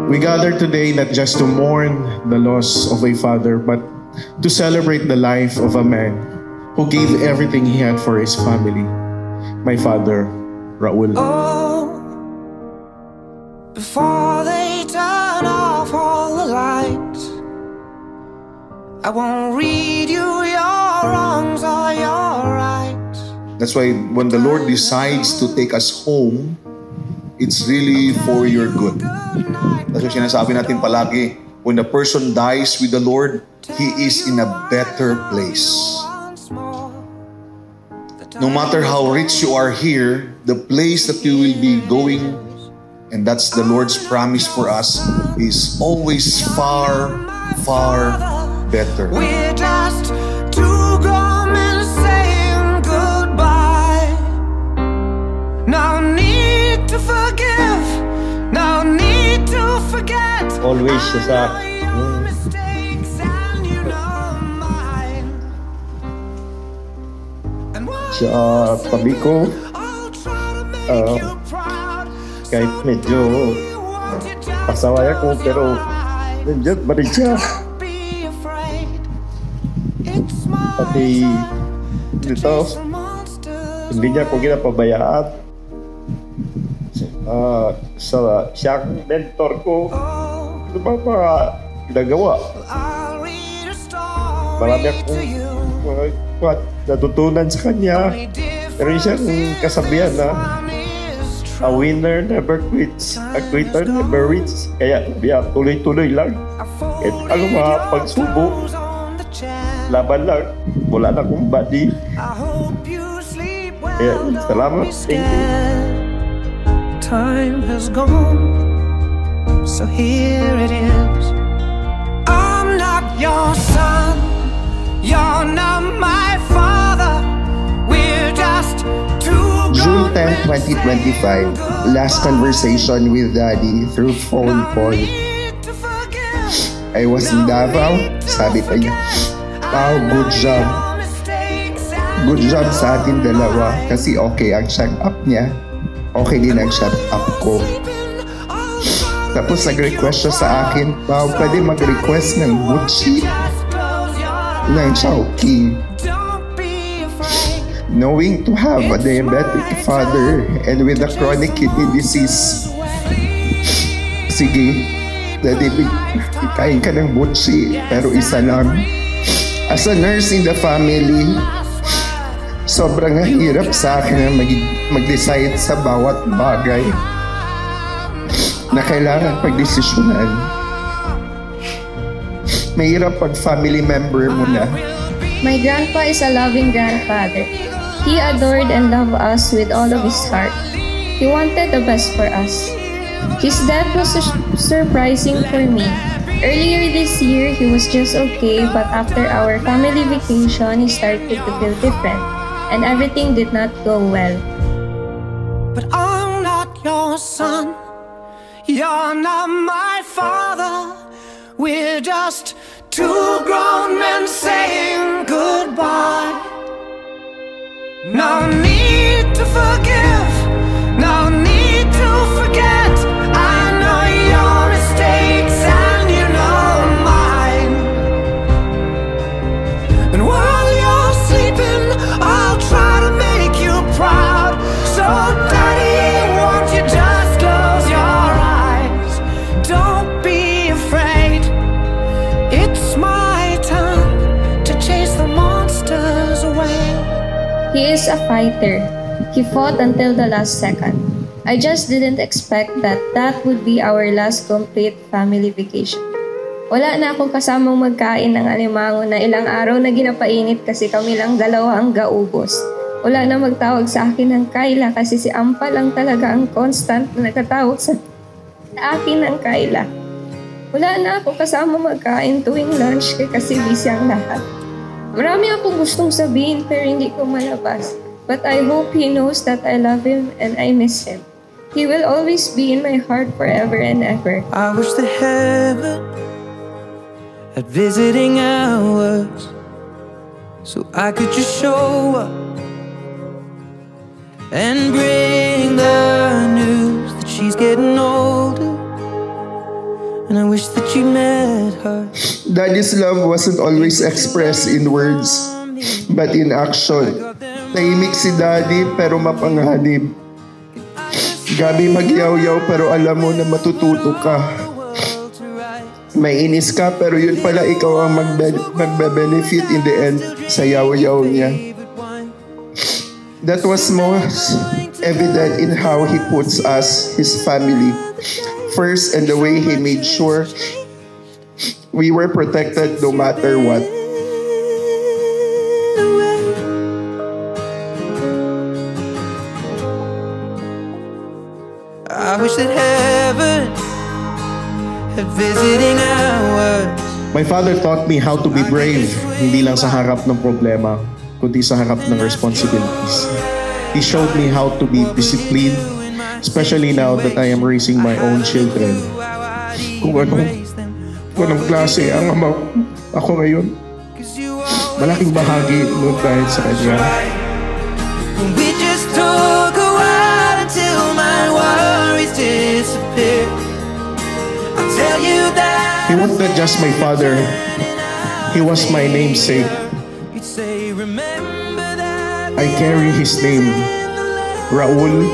We gather today not just to mourn the loss of a father, but to celebrate the life of a man who gave everything he had for his family. My father, Raul. Oh, before they turn off all the lights, I won't read you your wrongs or your rights. That's why when the Lord decides to take us home, it's really for your good. That's why sinasabi natin palagi, when the person dies with the Lord, he is in a better place. No matter how rich you are here, the place that you will be going, and that's the Lord's promise for us, is always far, far better. We're just two grown men saying goodbye. No need to forgive, no need to forget. Always siya sa sa tabi ko, kahit medyo pasaway ako, pero nandiyan pa rin siya. Pati dito, hindi niya ako ginapabayaan. Siyang mentor ko, ano ba mga ginagawa? Marami akong natutunan sa kanya. Pero siyang kasabihan na a winner never quits, a quitter never wins. Kaya tuloy-tuloy lang. At ano mga pagsubok, laban lang. Wala na akong body. Kaya salamat. Thank you. Time has gone, so here it is. I'm not your son, you're not my father. We're just two June 10, 2025, last conversation with Daddy through phone call. I was in Davao, sabi pa niya, "Wow, good job. Good job sa atin dalawa kasi okay ang shut up niya. Okay din ang shut up ko." Tapos nag-request siya sa akin, "Wow, pwede mag-request ng butchi, ng Chowking." Knowing to have a diabetic father and with a chronic kidney disease, sige, Daddy, kain ka ng butchi, pero isa lang. As a nurse in the family, sobrang hirap sa akin na mag-decide sa bawat bagay na kailangan pagdesisyonan. Mahirap pag family member mo na. My grandpa is a loving grandfather. He adored and loved us with all of his heart. He wanted the best for us. His death was surprising for me. Earlier this year, he was just okay, but after our family vacation, he started to feel different, and everything did not go well. But I'm not your son, you're not my father. We're just two grown men saying goodbye. No need to forgive, no need to forget. I know your mistakes and you know mine. And while you're sleeping, I'll try to make you proud. So Daddy, won't you just close your eyes? Don't be afraid, it's my time to chase the monsters away. He is a fighter. He fought until the last second. I just didn't expect that would be our last complete family vacation. Wala na akong kasamang magkain ng alimango na ilang araw na ginapainit kasi kami lang dalawa ang gaubos. Wala na magtawag sa akin ng Kayla kasi si Ampa lang talaga ang constant na nagkatawag sa akin ng Kayla. Wala na ako kasama magkain tuwing lunch kasi busy ang lahat. Marami akong gustong sabihin pero hindi ko malabas. But I hope he knows that I love him and I miss him. He will always be in my heart forever and ever. I wish the heaven had visiting hours so I could just show up and bring the news that she's getting older Daddy's love wasn't always expressed in words, but in action. Tahimik si Daddy pero mapanganib. Gabi magyaw-yaw pero alam mo na matututo ka. May inis ka pero yun pala ikaw ang magbe-benefit in the end sa yaw-yaw niya. That was most evident in how he puts us, his family, first, and the way he made sure we were protected no matter what. I wish that heaven had visiting hours. My father taught me how to be brave, hindi lang sa harap ng problema, kundi sa harap ng responsibilities. He showed me how to be disciplined, especially now that I am raising my own children. Kung anong klase ang ama ako ngayon, malaking bahagi nun dahil sa kanya. We just took a while until my worries disappeared. I'll tell you that He was not just my father, he was my namesake. you'd say, remember that I carry his name, Raul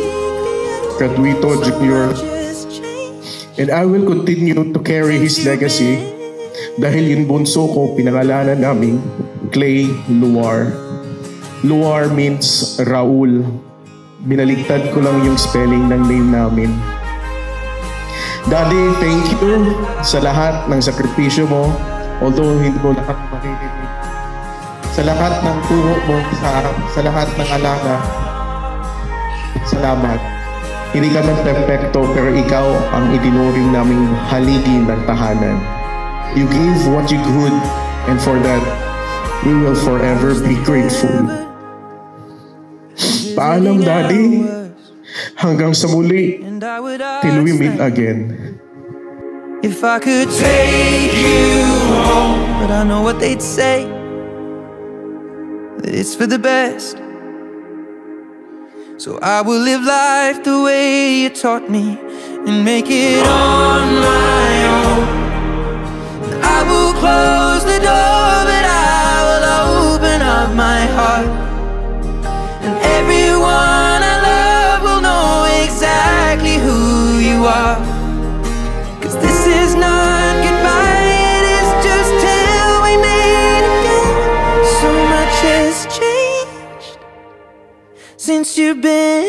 Cadwito Jr. just changed. And I will continue to carry his legacy dahil yung bunso ko pinangalanan naming Clay Luar. Luar means Raul. Binaligtad ko lang yung spelling ng name namin. Daddy, thank you sa lahat ng sakripisyo mo, although hindi mo lahat maririnig. Sa lahat ng turo mo, sa lahat ng alaga. Salamat. Hindi ka man perfecto, pero ikaw ang itinuring naming haligi ng tahanan. You gave what you could, and for that, we will forever be grateful. Paalam, Daddy. Hanggang sa muli, And I would till we ask meet them again. if I could take you home, but I know what they'd say, that it's for the best. So I will live life the way you taught me and make it on my own. I will close the door, but I will open up my heart, and everyone I love will know exactly who you are. 'Cause this is not goodbye, it is just till we meet again. So much has changed since you've been